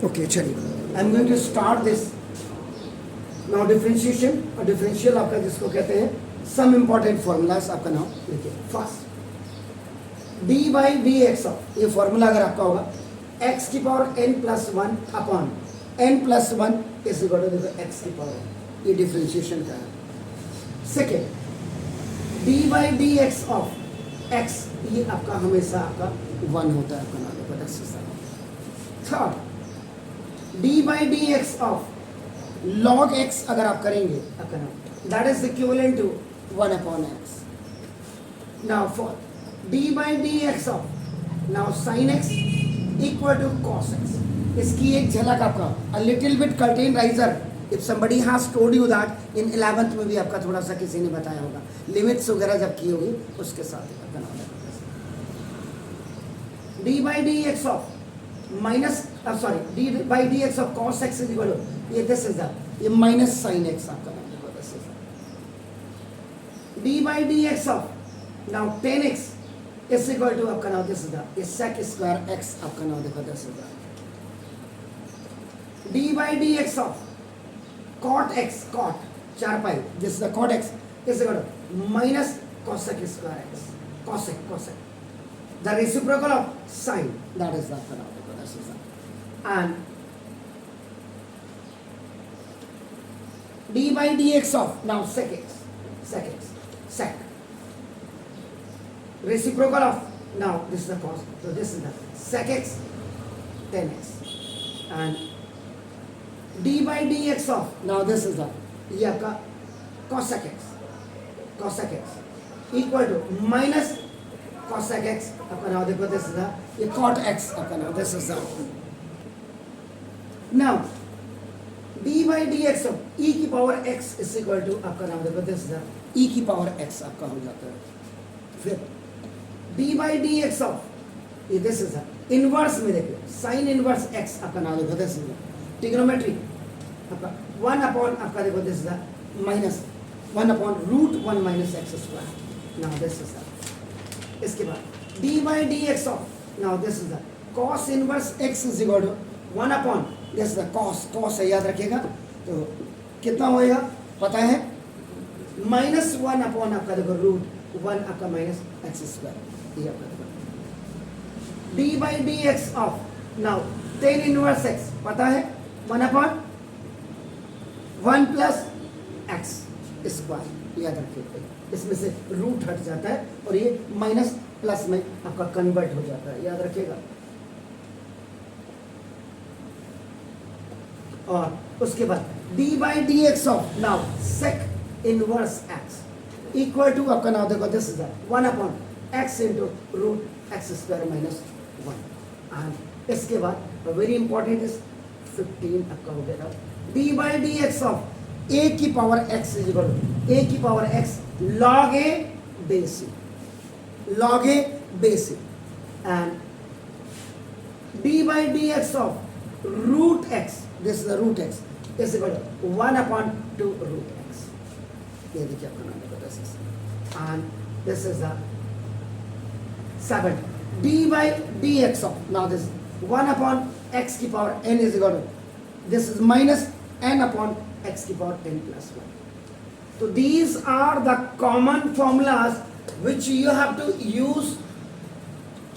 Okay चलिए, I am going to start this now differentiation. और differential आपका जिसको कहते हैं सम इंपॉर्टेंट फॉर्मूलाज आपका नाम लिखिए। First D by D x of, ये फॉर्मूला अगर आपका होगा एक्स की power N plus one upon N plus one is equal to देखो एक्स की पावर, ये डिफरेंशिएशन का है। Second D by D x of X, ये आपका हमेशा आपका वन होता है आपका नाम देखो दस से। Third D by D x of log x अगर आप करेंगे आपका नाम that is equivalent to one upon X. Now for D by D x of now sine X equal to cos X. इसकी एक झलक आपका a little bit curtain raiser if somebody has told you that in 11th में भी आपका थोड़ा सा किसी ने बताया होगा, लिमिट्स वगैरह जब की होगी उसके साथ आपका नाम D by D x of minus sorry D by D x of cos X is equal to ये दिस इज दैट ये माइनस साइन एक्स आपका नाम देखो this is D by D x of now tan X is equal to आपका नाम this is that ये sec square x आपका नाम देखो this is that D by D x of cot X cot 4 pi this is the cot X is equal to minus cosec square X cosec cosec the reciprocal of sine, that is the and d by dx of now sec x sec reciprocal of now this is the cos, so this is the sec x 10x and d by dx of now this is the ये आपका cosec x equal to minus cosec x आपका नाम देखो this is ये cot x आपका नाम this is now d by dx of e की power x is equal to आपका नाम देखो दिस इज e की पावर x आपका हो जाता है। फिर d by dx ऑफ ये दिस इज इनवर्स में देखिए sin इनवर्स x आपका नाम देखो दिस इज ट्रिग्नोमेट्री आपका 1 अपॉन आपका देखो this is minus 1 upon root 1 minus X square now this is इसके बाद d by dx of now this is the cos inverse x is equal to 1 upon this is the cos है याद रखिएगा, तो कितना होएगा पता है माइनस 1 अपॉन आपका देखो रूट 1 आपका माइनस एक्स स्क्वायर ये आपका देखो d by dx of now tan inverse x पता है 1 अपॉन 1 प्लस एक्स स्क्वायर याद रखिएगा, इसमें से रूट हट जाता है और ये माइनस प्लस में आपका कन्वर्ट हो जाता है याद रखिएगा। और उसके बाद d by D x of now sec inverse x equal to आपका नाम देखो this is 1 upon x into root X square minus 1 and इसके बाद वेरी इंपॉर्टेंट इज 15 आपका हो गया d by D x of a की power x is equal to a की power x log a basic and d by dx of root x this is the root x is equal to 1 upon 2 root x ये देखिए आपका नाम है this is and this is the 7 d by dx of now this 1 upon x की power n is equal to this is minus n upon x की power n plus 1. So these are the common formulas which you have to use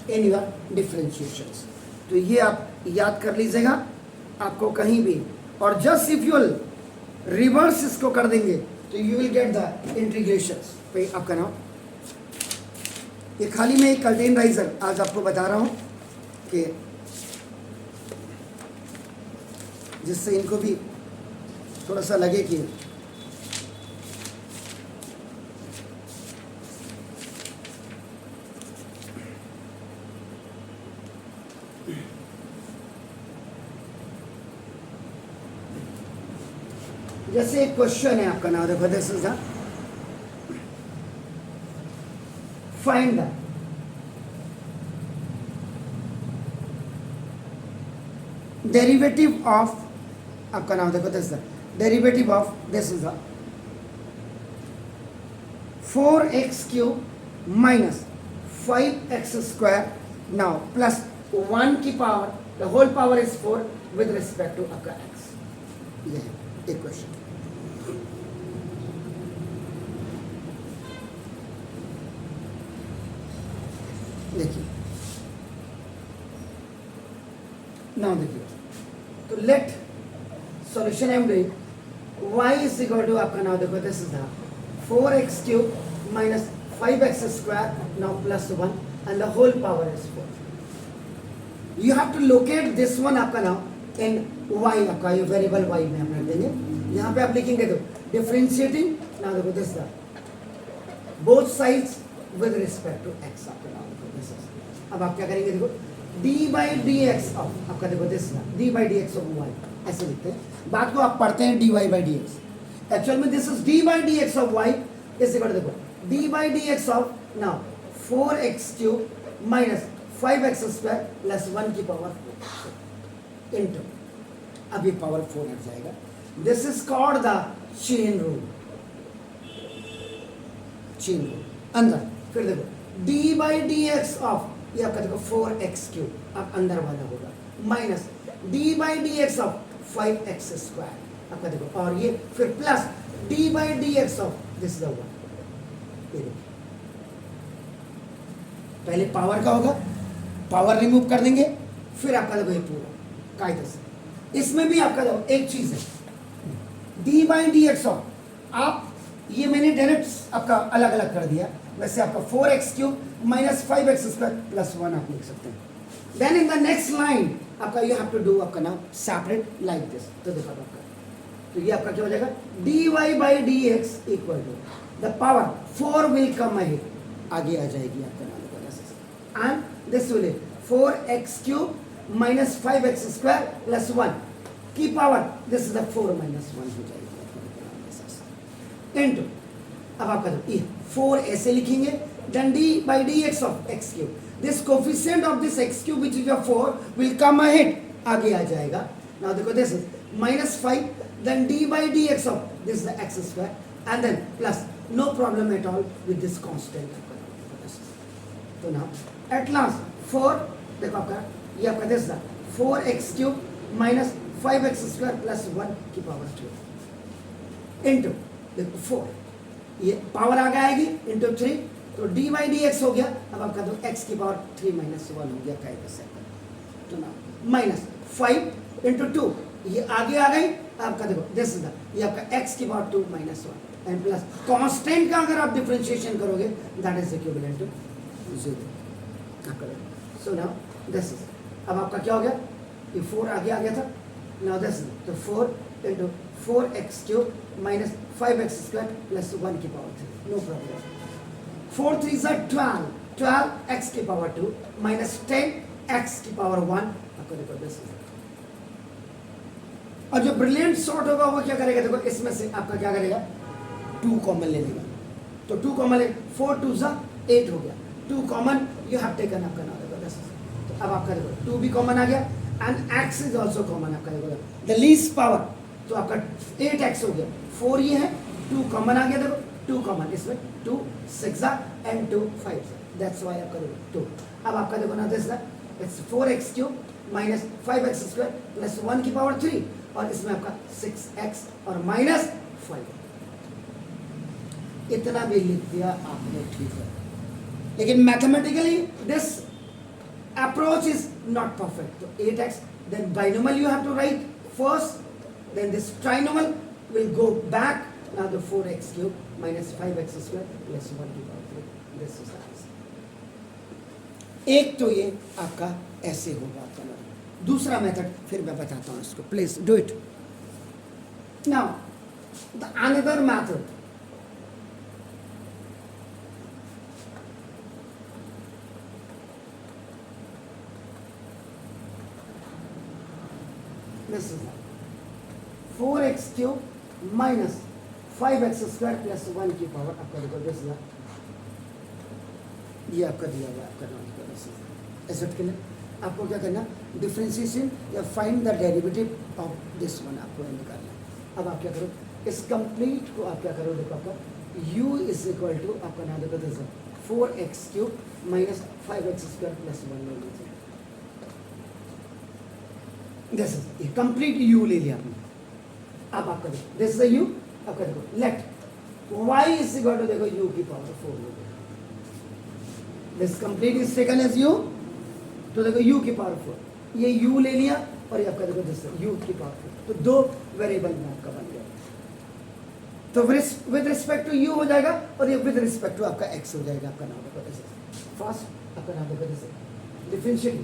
in your differentiations. तो ये आप याद कर लीजिएगा आपको कहीं भी, और जस्ट इफ यू रिवर्स इसको कर देंगे तो you will get the integrations. भाई आपका नाम ये खाली मैं एक कर्टेन राइजर आज आपको बता रहा हूँ कि जिससे इनको भी थोड़ा सा लगे कि जैसे एक क्वेश्चन है आपका नाम देखो this is find the derivative of आपका नाम देखो this derivative of this is 4x³ minus 5x² now plus 1 की power the whole power is 4 with respect to आपका x. ये है एक क्वेश्चन. देखिए नाउ देखिए, तो let solution I am doing y is equal to आपका नाउ देखो this is the 4x cube minus 5x square now plus 1 and the whole power is 4. You have to locate this one आपका now in y आपका ये variable y में हम रख देंगे. यहाँ पे आप लिखेंगे तो डिफरेंशिएटिंग नाउ देखो this the both sides with respect to x आपका नाउ देखो दिस इज. अब आप क्या करेंगे देखो d by dx ऑफ आपका देखो this d by dx of y ऐसे लिखते हैं. बात को आप पढ़ते हैं dy by dx. एक्चुअल में this is d by dx of y is equal to देखो d by dx of now 4x cube minus 5x square plus 1 की पावर 4 इंटू अभी पावर 4 हट जाएगा. This is called the chain rule. Chain rule अंदर फिर देखो d by D x of ये आपका देखो 4x क्यूब अब अंदर वाला होगा minus d by D x of 5x square आपका देखो और ये फिर plus d by D x of this is the one. पहले पावर का होगा, पावर रिमूव कर देंगे, फिर आपका देखो ये पूरा कायदे से. इसमें भी आपका देखो एक चीज है d by D x of आप ये मैंने डायरेक्ट आपका अलग अलग कर दिया. वैसे आपका 4x cube minus 5x square plus 1 आप लिख सकते हैं. Then in the next line आपका यू हैव टू डू आपका नाउ सेपरेट लाइक दिस. तो देखो आपका तो ये आपका क्या हो जाएगा dy by D x equal to the power 4 will come ahead आगे आ जाएगी आपका नाम and this will be 4x cube minus 5x square plus 1 की power this is the 4 minus 1 हो जाएगी into अब आपका ये 4 ऐसे लिखेंगे then d by dx of x cube this coefficient of this x cube which is your 4 will come ahead आगे आ जाएगा. now देखो this is minus 5 then d by dx of this is the x square and then plus no problem at all with this constant. तो now at last 4 देखो आपका ये आपका this 4x cube minus 5x square plus 1 की power 2 into देखो 4 ये power आगे आएगी इंटू 3 तो d बाई डी एक्स हो गया. अब आपका तो x की पावर 3 माइनस 1 हो गया कायदे से. तो ना माइनस 5 इंटू 2 ये आगे आ गई. आपका देखो दिस इज ये आपका x की power 2 minus 1 and plus constant का अगर आप डिफरेंशिएशन करोगे that is equivalent to 0. So now this is अब आपका क्या हो गया ये 4 आगे आ गया था. now this is तो 4 into 4x cube minus 5x square plus 1 की power 3 no problem. 4 3 are 12 x की पावर 2 माइनस 10 x की पावर 1 आपको देखो दिस इज. और जो ब्रिलियंट सॉर्ट होगा वो क्या करेगा देखो इसमें से आपका क्या करेगा 2 कॉमन ले लेगा. तो 2 कॉमन ले 4 2 8 हो गया. 2 कॉमन यू हैव टेकन आपका नाम देखो दिस. तो अब आपका देखो 2 भी कॉमन आ गया and x is also common आपका देखो द लीस्ट पावर तो आपका 8x हो गया. 4 ये है 2 कॉमन आ गया देखो 2 कॉमन इसमें 2 6 एंड 2 5 दैट्स व्हाई आपका देखो 2. अब आपका देखो ना this it's 4x cube minus 5x square plus 1 की पावर 3 और इसमें आपका 6x और माइनस 5 इतना भी लिख दिया आपने ठीक है. लेकिन mathematically this approach is not perfect. तो 8x then binomial you have to write first then this trinomial will go back now the 4x cube minus 5x square plus 1 की पावर 3 दिस इज आंसर. एक तो ये आपका ऐसे होगा आपका. दूसरा मेथड फिर मैं बताता हूँ इसको. Please do it now. The another method this is 4x cube minus 5x square plus 1 की पावर आपका देखो दिस इज ये आपका दिया हुआ आपका नाम एसेट के लिए आपको क्या करना डिफरेंशिएशन या find the derivative of this one आपको निकालना. अब आप क्या करो इस कंप्लीट को आप क्या करो देखो आपका u इज इक्वल टू आपका नाम देखो this 4x cube minus 5x square plus 1 ले लीजिए. दिस इज कंप्लीट यू ले लिया आपने। अब आपका देखो दिस इज यू, आपका देखो let y is equal to देखो u की पावर 4 हो गया। This complete is taken as u, तो देखो u की पावर 4, ये u ले लिया और ये आपका देखो दिस u की पावर 4, तो दो वेरिएबल में आपका बन गया। तो विद रिस्पेक्ट टू u हो जाएगा और ये विद रिस्पेक्ट टू आपका x हो जाएगा। आपका नाम देखो दिस फर्स्ट, आपका नाम देखो this differentiate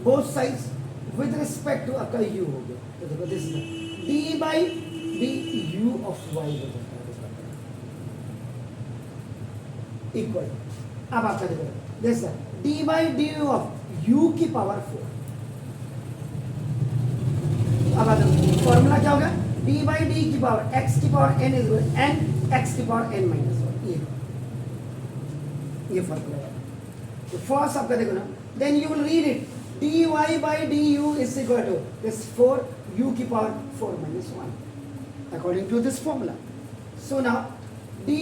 both sides with respect to आपका u हो गया। तो देखो this d by D u of y हो जाता है इक्वल। अब आपका देखो this d by D U of u की पावर 4। अब आता फॉर्मूला क्या होगा, d बाई डी की पावर x की power n is n x की पावर n माइनस 1, ये फॉर्मूला है। तो फर्स्ट आपका देखो ना, then you will read it dy by du is equal to this 4 u की power 4 minus 1 according to this formula. So now dy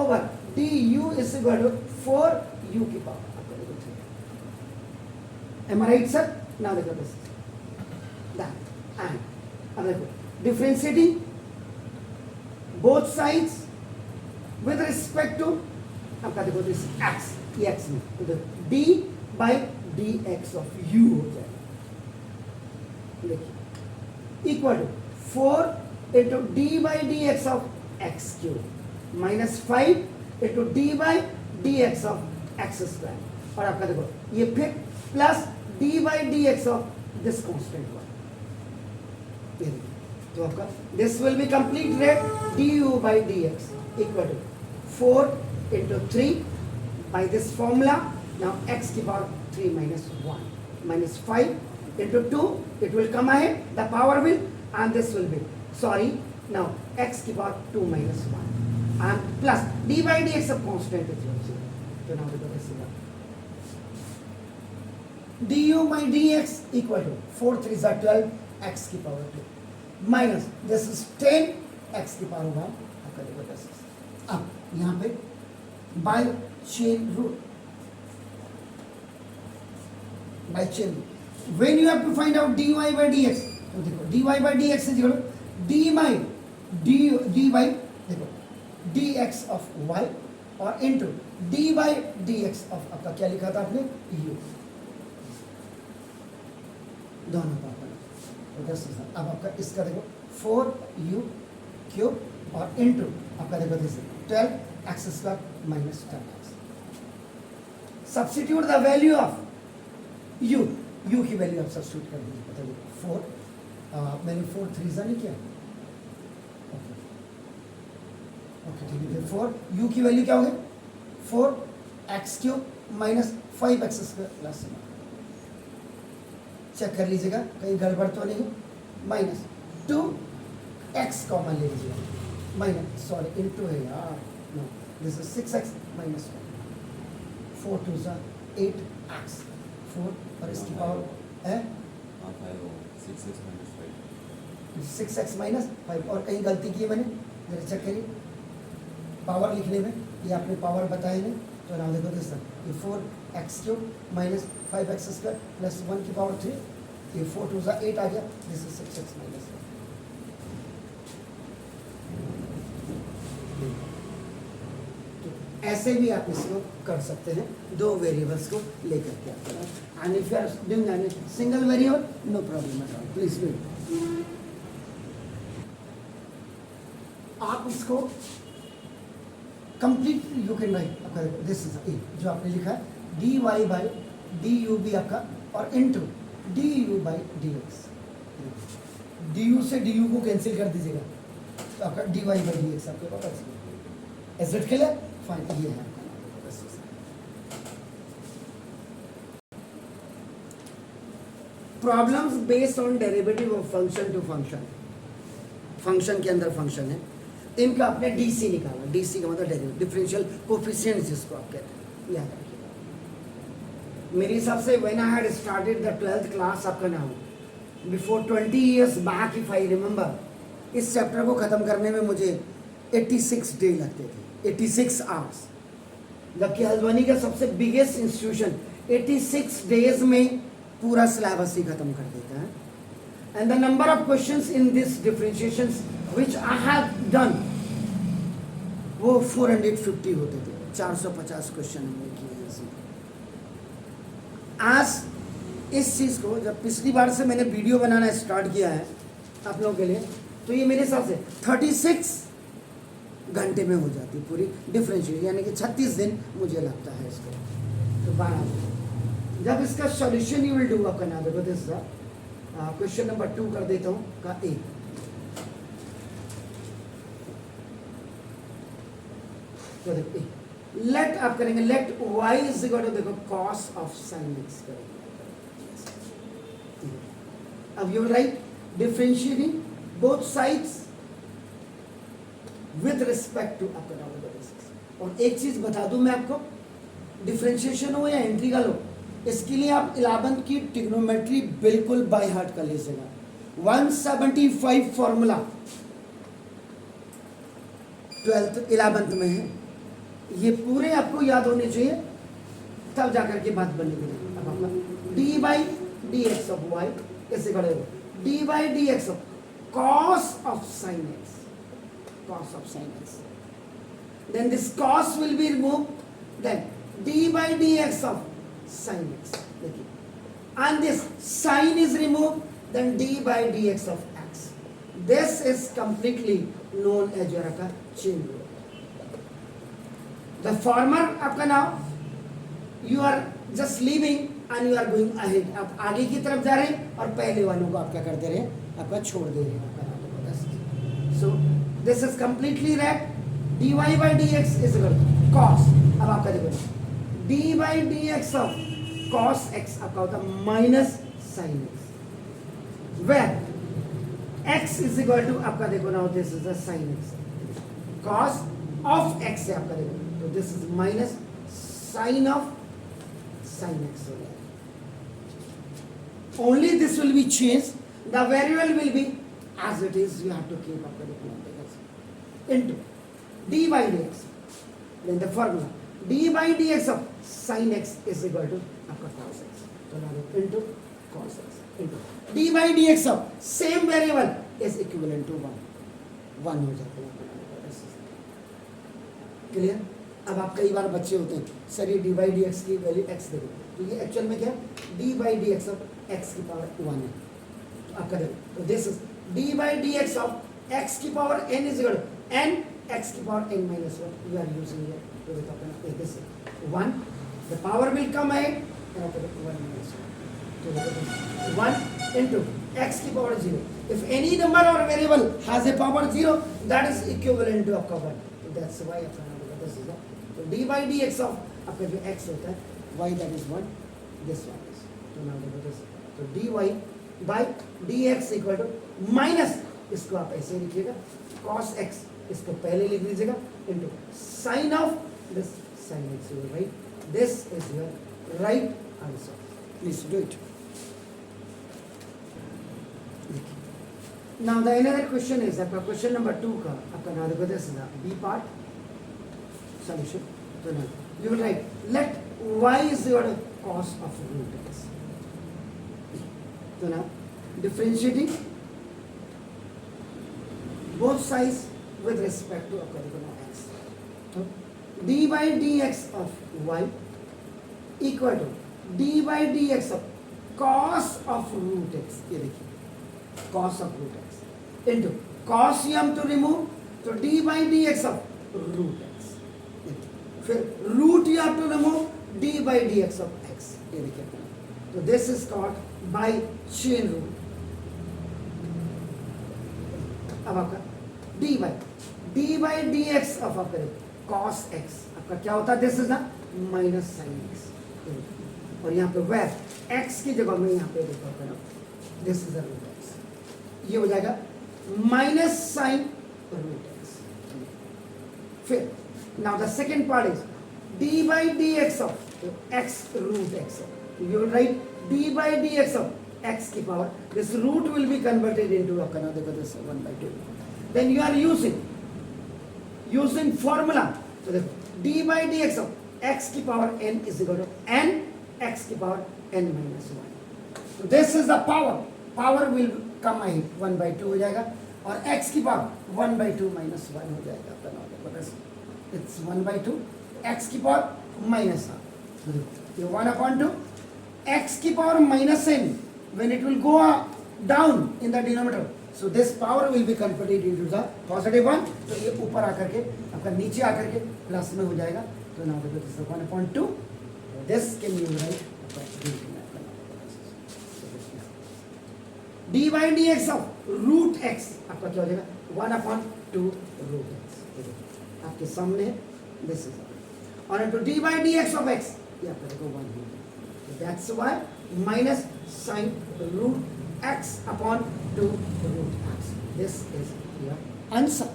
over du is equal to 4 u की power, am I right sir? Now देखो this that and अब देखो differentiating both sides with respect to आपका देखो this x, ये x में तो देखो d by dx of u हो जाएगा, देखिए equal to 4 into D by D x of x cube minus 5 into D by D x of x square, और आपका देखो ये फिर plus D by D x of this constant one. तो आपका this will be complete rate D you by D x equal to 4 into 3 by this formula. Now x की power 3 minus 1 minus 5 into 2, it will come ahead, the power will, and this will be, sorry, now x की power 2 minus 1 and plus d by dx of constant is 0. So now we go this is du by dx equal to 4 3 is 12 x की power 2 minus this is 10 x की power 1 आपका देखो this is। अब यहाँ पे by chain rule, by chain when you have to find out dy by dx, तो देखो dy by dx is equal to d by d by देखो dx of y और into d by dx of आपका क्या लिखा था आपने u, दोनों का तो दस। अब आपका इसका देखो 4u क्यूब और into आपका देखो this 12 x square minus 10x। Substitute the value of u की वैल्यू आप सब्स्टिट्यूट कर दीजिए, बताइए 4 मैंने 4 3 जा नहीं किया, ओके ठीक है। 4 u की वैल्यू क्या हो गई 4x cube minus 5x square plus, check कर लीजिएगा कहीं गड़बड़ तो नहीं, माइनस 2x कॉमन ले लीजिएगा माइनस सॉरी इनटू है यार, no this is 6x minus 1 4 2 जा 8x 4 और इसकी पावर है 6x माइनस 5 और कहीं गलती की है मैंने, जरा चेक करिए पावर लिखने में, ये आपने पावर बताए नहीं तो ना देखो दिस ये 4x cube minus 5x square plus 1 की पावर 3, ये 4 2 जा 8 आ गया, दिस इज 6x माइनस 1। ऐसे भी आप इसको कर सकते हैं, दो वेरिएबल्स को लेकर के आप and if you are doing single variable no problem at all, please wait. आप इसको complete you can write this is a जो आपने लिखा है d y by D u भी आपका और into d you by D x, d u से डी यू को कैंसिल कर दीजिएगा तो आपका d y by D x आपके पास एज इट क्लियर फाइन, ये है problems based on derivative of function to function. Function के अंदर फंक्शन है, इनका आपने डीसी निकाला, डीसी का मतलब डेरिवेटिव डिफरेंशियल कोफिशिएंट जिसको आप कहते हैं, याद रखिएगा। मेरे हिसाब से when I had started the 12th class आपका नाम before 20 years back if I remember, इस चैप्टर को ख़त्म करने में मुझे 86 डे लगते थे, 86 आवर्स, जबकि हल्द्वानी का सबसे बिगेस्ट इंस्टीट्यूशन 86 डेज में पूरा सिलेबस ही खत्म कर देता है. And the number of questions in this differentiations which I have done वो 450 होते थे. 450 क्वेश्चन हमने किए हैं इसमें. आज इस चीज़ को जब पिछली बार से मैंने वीडियो बनाना स्टार्ट किया है आप लोगों के लिए, तो ये मेरे हिसाब से 36 घंटे में हो जाती है पूरी डिफरेंशिएशन, यानी कि 36 दिन मुझे लगता है इसको. तो 12 दिन. जब इसका सॉल्यूशन यू विल डू आपका ना देखो दिस क्वेश्चन नंबर 2 कर देता हूँ का ए. तो देखो लेट आप करेंगे let y is equal to देखो cos ऑफ sin x करेंगे. अब you write differentiating both sides with respect to आपका नॉर्मल बेसिस. और एक चीज बता दूं मैं आपको, डिफरेंशिएशन हो या इंटीग्रल हो, इसके लिए आप 11th की ट्रिग्नोमेट्री बिल्कुल बाय हार्ट कर लीजिएगा. 175 फॉर्मूला 11th में है, ये पूरे आपको याद होने चाहिए तब जाकर के बात बनने के लिए. अब आपका d by D x of y कैसे करेगा, d by D x of cos of sin x, cos of sin x. Then this cos will be removed, then d by dx of sin x. देखिए, and this sin is removed, then d by dx of x. This is completely known as your chain rule. The former आपका नाम you are just leaving and you are going ahead. आप आगे की तरफ जा रहे हैं और पहले वालों को आप क्या करते रहे, आपका छोड़ दे रहे हैं. So this is completely right. dy by dx is equal to cos. अब आपका देखो d by dx of cos x आपका होता है minus sin x, where x is equal to आपका देखो ना this is the sin x. cos of x है आपका देखो, तो this is minus sin of sin x हो गया. Only this will be changed. The variable will be as it is. You have to keep up with the into d by dx. Then the formula d by dx of sin x is equal to आपका cos x. तो now into cos x into d by dx of same variable is equivalent to 1. 1 हो जाता है. Clear. अब आप कई बार बच्चे होते हैं सर ये d by dx की वैल्यू x देखो, तो ये एक्चुअल में क्या है d by dx of x की पावर 1 है. तो आपका देखो तो this is d by dx of x की power n is equal to n x की power n minus 1. We are using here to with अपना this 1. The power will come ahead and after 1 minus 1. So 1 into x की power 0. If any number or variable has a power 0, that is equivalent to आपका 1. So that's why अपना this is so d by dx of आपका जो x होता है y that is 1, this one is. So now this so dy by dx equal to minus इसको आप ऐसे लिखिएगा cos x, इसको पहले लिख लीजिएगा into sin of this sin x. You will write this is your right answer. Please do it. Now the another question is आपका question number 2 का आपका now देखो this is the B part solution. So now you will write let y is your cos of root x. So now differentiating both sides with respect to x. So d by dx of y equal to d by dx of cos of root x. ये देखिए cos of root x into cos you have to remove, so d by dx of root x. फिर root you have to remove, d by dx of x. ये देखिए तो this is called by chain rule. अब आपका d by dx of आपका cos x आपका क्या होता है, दिस इज ना माइनस साइन x. और यहाँ पे where x की जगह में यहाँ पे देखो आपका दिस इज रूट x, ये हो जाएगा माइनस साइन रूट x. फिर now the second part is d by dx of x root x. You will write d by dx of x की power, this root will be converted into आपका ना देखो this 1/2. Then you are using formula. So देखो d by dx of x की power n is equal to n x की power n minus one. This is the power, power will come I 1/2 हो जाएगा और x की power 1/2 minus one हो जाएगा। It's 1/2 x की पावर माइनस ये 1/2 x की power minus n when it will go down in the denominator, so this power will be converted into the positive one, तो ये ऊपर आकर के आपका नीचे आकर के प्लस में हो जाएगा। तो now this is 1/2, this can you write dy dx of root x आपका क्या हो जाएगा 1/2 root x, आपके सामने this is और into dy dx of x ये आपका देखो 1 हो जाएगा। That's why minus sin root x upon 2 root x. This is your answer.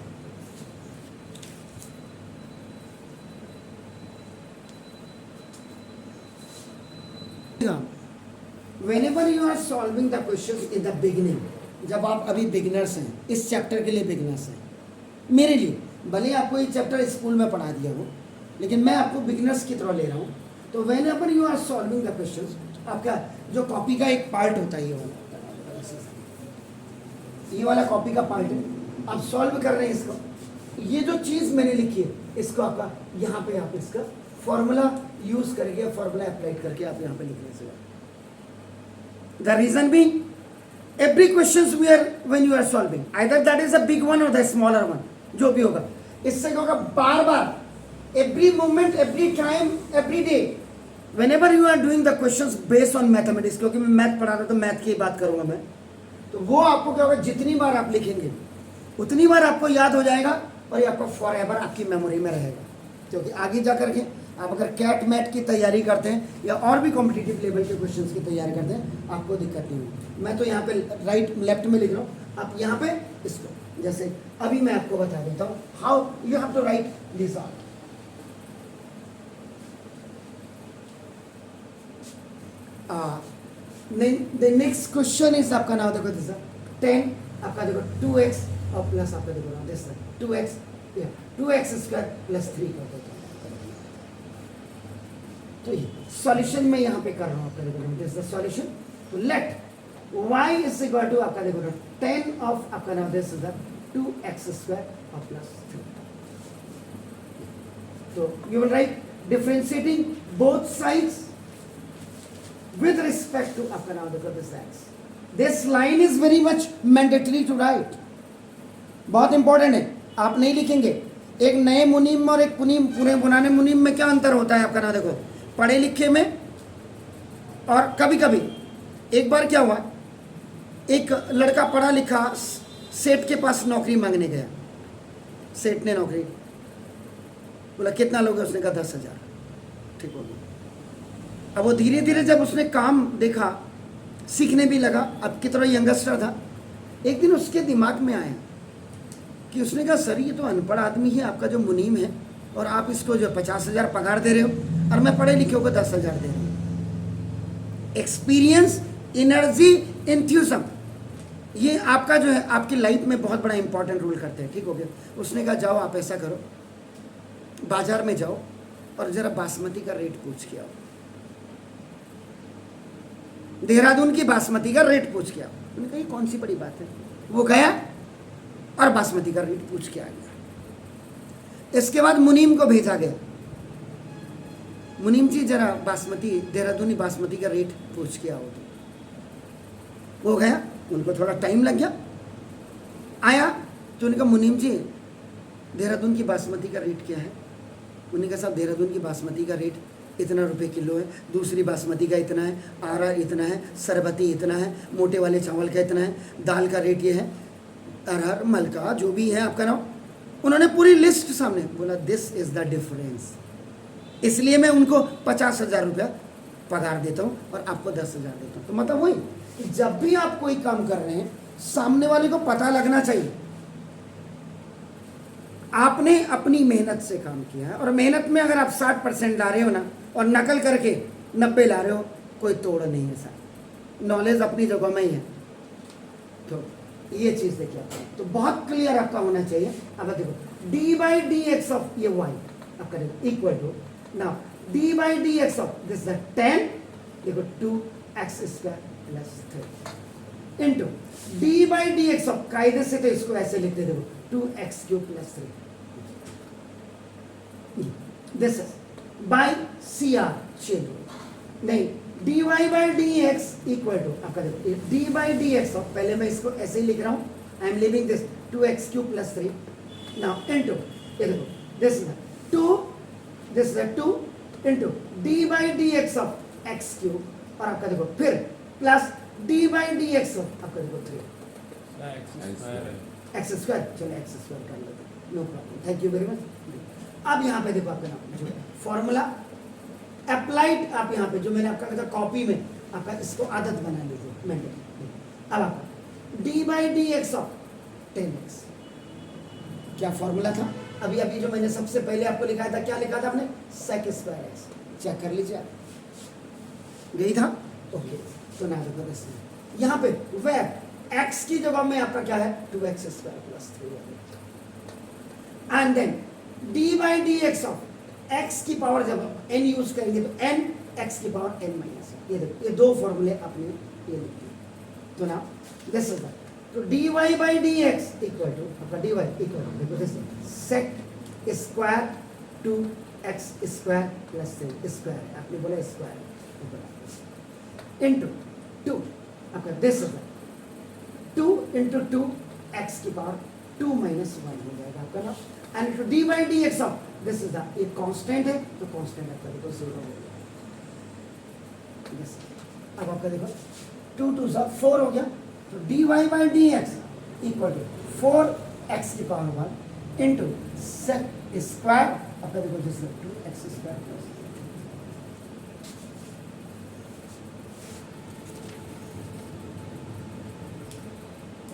Whenever you are solving the questions in the beginning, जब आप अभी बिगिनर्स हैं, इस चैप्टर के लिए बिगिनर्स हैं, मेरे लिए भले आपको ये चैप्टर स्कूल में पढ़ा दिया हो, लेकिन मैं आपको बिगिनर्स की तरह ले रहा हूँ। तो whenever you are solving the questions, आपका जो कॉपी का एक पार्ट होता है ये वाला कॉपी का पार्ट है, आप सॉल्व कर रहे हैं इसको, ये जो चीज़ मैंने लिखी है इसको आपका यहाँ पे आप इसका फॉर्मूला यूज करके फॉर्मूला अप्लाई करके आप यहाँ पे लिखने से the reason be every question we are when you are solving either that is a big one और द स्मॉलर वन, जो भी होगा इससे क्या होगा बार बार every moment every time every day whenever you are doing the questions based on mathematics, क्योंकि मैं मैथ पढ़ा रहा तो मैथ की बात करूंगा मैं, तो वो आपको क्या होगा जितनी बार आप लिखेंगे उतनी बार आपको याद हो जाएगा और ये आपको फॉर एवर आपकी मेमोरी में रहेगा। क्योंकि आगे जा करके आप अगर कैट मैट की तैयारी करते हैं या और भी कॉम्पिटिटिव लेवल के क्वेश्चंस की तैयारी करते हैं आपको दिक्कत नहीं होगी। मैं तो यहाँ पे राइट लेफ्ट में लिख रहा हूँ, आप यहाँ पे इसको जैसे अभी मैं आपको बता देता हूँ how you have to write this out. the next question is आपका नाम देखो दिस 10 आपका देखो 2x और प्लस आपका देखो ना this 2x 2x square plus 3 कर देता हूँ। तो ये सॉल्यूशन में यहाँ पे कर रहा हूँ आपका देखो दिस द सॉल्यूशन। तो let y is equal to आपका देखो 10 ऑफ आपका नाम दिस इज 2x स्क्वायर और प्लस 3। तो you will write differentiating both sides with respect to आपका नाम देखो this x. This line is very much mandatory to write. बहुत इंपॉर्टेंट है, आप नहीं लिखेंगे। एक नए मुनीम और एक पूरे पुराने मुनीम में क्या अंतर होता है आपका नाम देखो पढ़े लिखे में। और कभी कभी एक बार क्या हुआ, एक लड़का पढ़ा लिखा सेठ के पास नौकरी मांगने गया। सेठ ने नौकरी बोला कितना लोगे, उसने कहा 10,000। ठीक हो गया। अब वो धीरे धीरे जब उसने काम देखा सीखने भी लगा, अब की तरह यंगस्टर था, एक दिन उसके दिमाग में आया कि उसने कहा सर ये तो अनपढ़ आदमी है आपका जो मुनीम है और आप इसको जो 50,000 पगार दे रहे हो और मैं पढ़े लिखे को 10,000 दे रहा हूँ। एक्सपीरियंस, एनर्जी, एंथुसिज्म ये आपका जो है आपकी लाइफ में बहुत बड़ा इंपॉर्टेंट रोल करते हैं। ठीक हो गया। उसने कहा जाओ आप ऐसा करो बाजार में जाओ और जरा बासमती का रेट पूछ के आओ, देहरादून की बासमती का रेट पूछ के आओ। उन्होंने कहा कौन सी बड़ी बात है। वो गया और बासमती का रेट पूछ के आ गया। इसके बाद मुनीम को भेजा गया, मुनीम जी जरा बासमती देहरादूनी बासमती का रेट पूछ के आओ। वो गया, उनको थोड़ा टाइम लग गया, आया तो उन्होंने कहा मुनीम जी देहरादून की बासमती का रेट क्या है। उन्होंने कहा साहब देहरादून की बासमती का रेट इतना रुपए किलो है, दूसरी बासमती का इतना है, आरा इतना है, सरबती इतना है, मोटे वाले चावल का इतना है, दाल का रेट ये है, अरहर मलका जो भी है आपका नाम। उन्होंने पूरी लिस्ट सामने बोला दिस इज द डिफरेंस, इसलिए मैं उनको 50,000 रुपया पगार देता हूँ और आपको 10,000 देता हूँ। तो मतलब वही कि जब भी आप कोई काम कर रहे हैं सामने वाले को पता लगना चाहिए आपने अपनी मेहनत से काम किया है। और मेहनत में अगर आप 60% ला रहे हो ना और नकल करके 90 ला रहे हो, कोई तोड़ नहीं है सर, नॉलेज अपनी जगह में ही है। तो ये चीज़ देखिए आप, तो बहुत क्लियर आपका होना चाहिए। अब देखो d by D x of ये वाई आपका देखो equal to now d by D x of this 10 देखो 2x square plus 3 into D by D x of, कायदे से तो इसको ऐसे लिखते देखो 2x cube plus 3 this is by c r change नहीं d y by D x equal to आपका देखो d by D x of, पहले मैं इसको ऐसे ही लिख रहा हूँ, I am living this 2x cube plus 3 now into ये देखो this is 2, this is 2 into D by D x of x cube और आपका देखो फिर plus D by D x of आपका देखो 3 एक्स स्क्वायर, चलो एक्स स्क्वायर कर लेते no problem, thank you very much. अब यहाँ पे देखो आपका नाम जो फॉर्मूला अप्लाइड, आप यहाँ पे जो मैंने आपका कहा कॉपी में आपका इसको आदत बना लीजिए मैंने। अब आपका d by D x of 10x क्या फॉर्मूला था, अभी अभी जो मैंने सबसे पहले आपको लिखाया था, क्या लिखा था आपने, सेक स्क्वायर एक्स, चेक कर लीजिए आप यही था ओके। तो ना देखो इसमें यहाँ पे वेर x की जगह में आपका क्या है 2x square plus 3 and then d by D x of x की पावर जब n यूज करेंगे तो n x की पावर n माइनस, ये देखो ये दो फॉर्मूले आपने ये लिख दिए। तो ना दिस इज दैट, तो dy by D x equal to आपका dy इक्वल टू देखो this sec square 2x square plus 3 square है, आपने बोला स्क्वायर इनटू 2 आपका दिस इज 2 इंटू 2 x की पावर 2 माइनस 1 हो जाएगा आपका ना, and to d by D x of this is the एक कांस्टेंट है तो कांस्टेंट आपका देखो 0 हो गया। अब आपका देखो 2 2 4 हो गया, तो d y by D x equal to 4x की पावर 1 इंटू सेक स्क्वायर आपका देखो this is 2x square plus,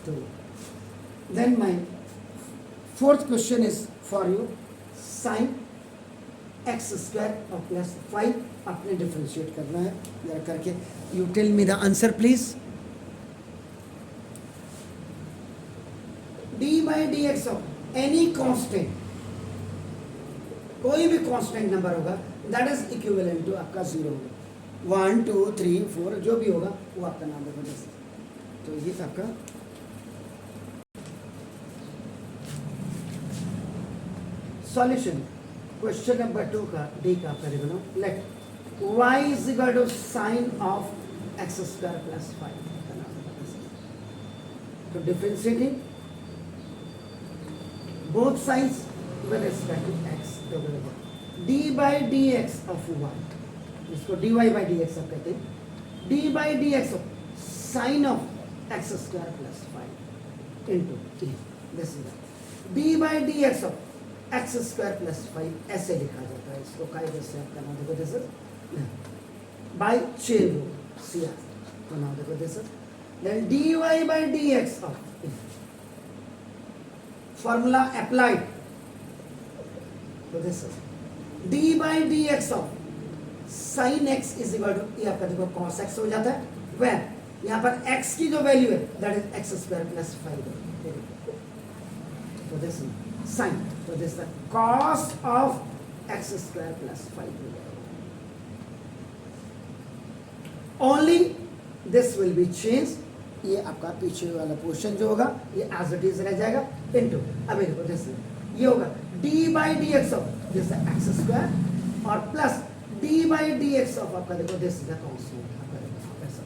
तो then my fourth question is for you sine x square और प्लस 5 आपने डिफ्रेंशिएट करना है जरा करके, you tell me the answer please. D by D x of any constant, कोई भी कांस्टेंट नंबर होगा दैट इज इक्विवेलेंट टू आपका 0 होगा, 1 2 3 4 जो भी होगा वो आपका नाम होगा। तो ये आपका सॉल्यूशन क्वेश्चन नंबर 2 का डी का आपका देखो ना, let y is equal to sine of x square plus 5 का नाम होगा। तो differentiating both sides with respect to x, तो d by D x of 1 इसको dy बाई डी एक्स आप कहते हैं, d by D x of sine of x square plus 5 into this is D by D x of x square plus 5 ऐसे लिखा जाता है इसको, कायदे से आपका नाम देखो this is by chain rule C R, तो नाम देखो this is then d y by D x of formula applied, so this is d by dx of sin x is equal to ये आपका देखो cos x हो जाता है, where यहाँ पर x की जो वैल्यू है that is x square plus 5 है, so this is sin, so this is the cos of x square plus 5 हो जाएगा, only this will be changed, ये आपका पीछे वाला पोर्शन जो होगा ये एज इट इज रह जाएगा इनटू, अभी देखो जैसे ये होगा D by D x of जैसे एक्स स्क्वायर और plus D by D x of आपका देखो दिस इज द कांस्टेंट आपका देखो ऐसा,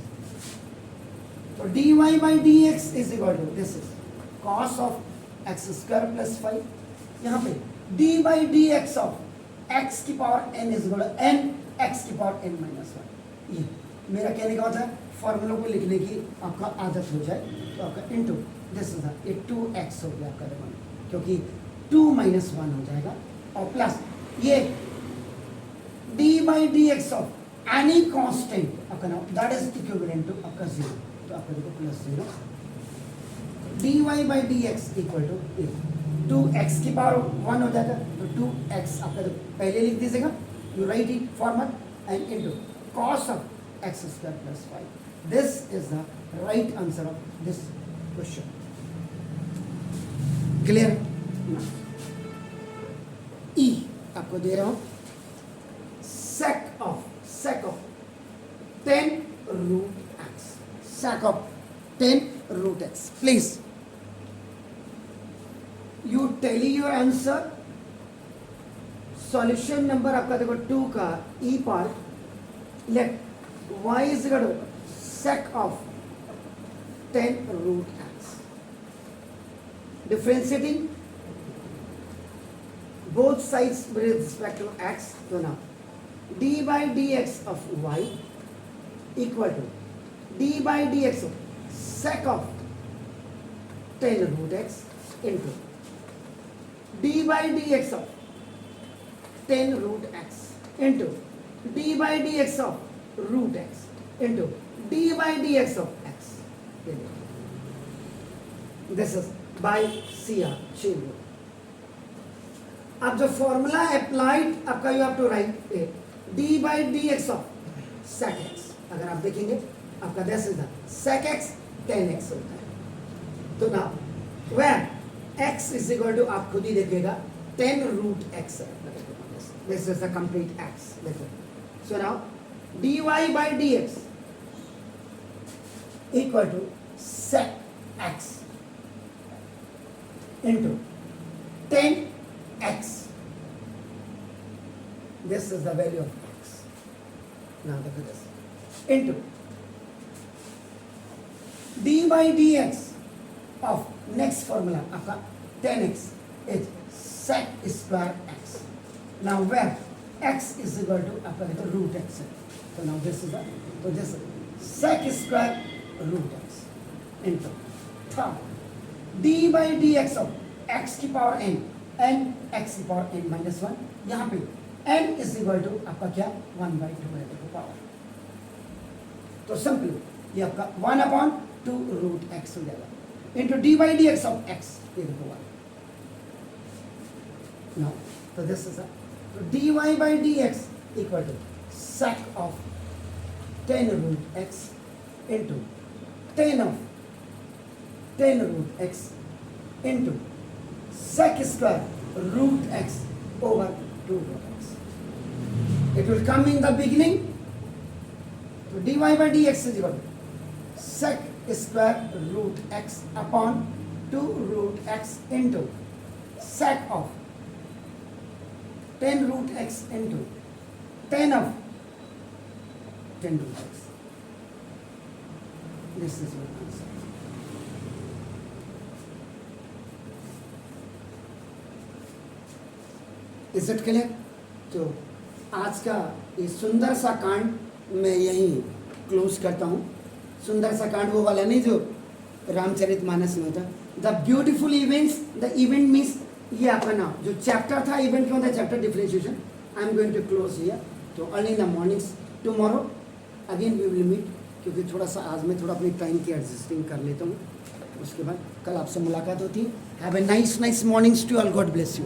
तो d y by D x is equal to this is cos of x square plus 5, यहाँ पे d by D x of x की power n is equal to n x की power n minus 1, ये मेरा कहने का मतलब है फॉर्मूलों को लिखने की आपका आदत हो जाए, तो आपका इनटू दिस इज ये 2x हो गया आपका रिमाइंड, क्योंकि 2 माइनस 1 हो जाएगा और प्लस ये d by D x of any constant आपका नाम दैट इज इक्विवेलेंट टू आपका 0, तो आपका देखो plus 0 d y by D x equal to 2x की पावर 1 हो जाएगा, तो 2x आपका पहले लिख दीजिएगा, you right it formula and into cos of x square plus 5. This is the right answer of this question. Clear? Now, E आपको दे रहा हूँ sec of 10 root x. Sec of 10 root x. Please, you tally your answer. Solution number आपका देखो 2 का E part. Let y is equal to sec of 10 root x. Differentiating both sides with respect to x. So now d by dx of y equal to d by dx of sec of 10 root x into d by dx of 10 root x into d by dx of root x into d by dx of x. This is by CR chain rule. अब जो formula applied आपका you have to write d by dx of sec x. अगर आप देखेंगे आपका this is the sec x 10x होता है. तो ना where x is equal to आप खुद ही देखिएगा 10 root x. This is the complete x. देखो so now dy by dx equal to sec x into 10x. This is the value of x. Now look at this. Into d by dx of next formula आपका 10x is sec square x. Now where x is equal to आपका देखो root x है. So now this is the तो this sec square root x into third d by dx of x की power n x की power n minus 1. यहाँ पे n is equal to आपका क्या 1 by 2 है देखो पावर. तो सिंपली ये आपका 1 upon 2 root x हो जाएगा into d by dx of x. ये देखो 1. Now so this is so dy by dx equal to sec of 10 root x into 10 of 10 root x into sec square root x over 2 root x. It will come in the beginning. So dy by dx is equal to sec square root x upon 2 root x into sec of 10 root x into 10 of 10 root x. This is your answer. Is it clear? तो आज का ये सुंदर सा कांड मैं यहीं close करता हूँ. सुंदर सा कांड वो वाला नहीं जो रामचरितमानस में होता. The beautiful events. The event means ये आपका ना जो चैप्टर था इवेंट क्या होता है chapter differentiation. I am going to close here. तो early in the mornings tomorrow again we will meet. क्योंकि थोड़ा सा आज मैं थोड़ा अपनी टाइम की एडजस्टिंग कर लेता हूँ. उसके बाद कल आपसे मुलाकात होती है. Have a nice mornings to all. God bless you.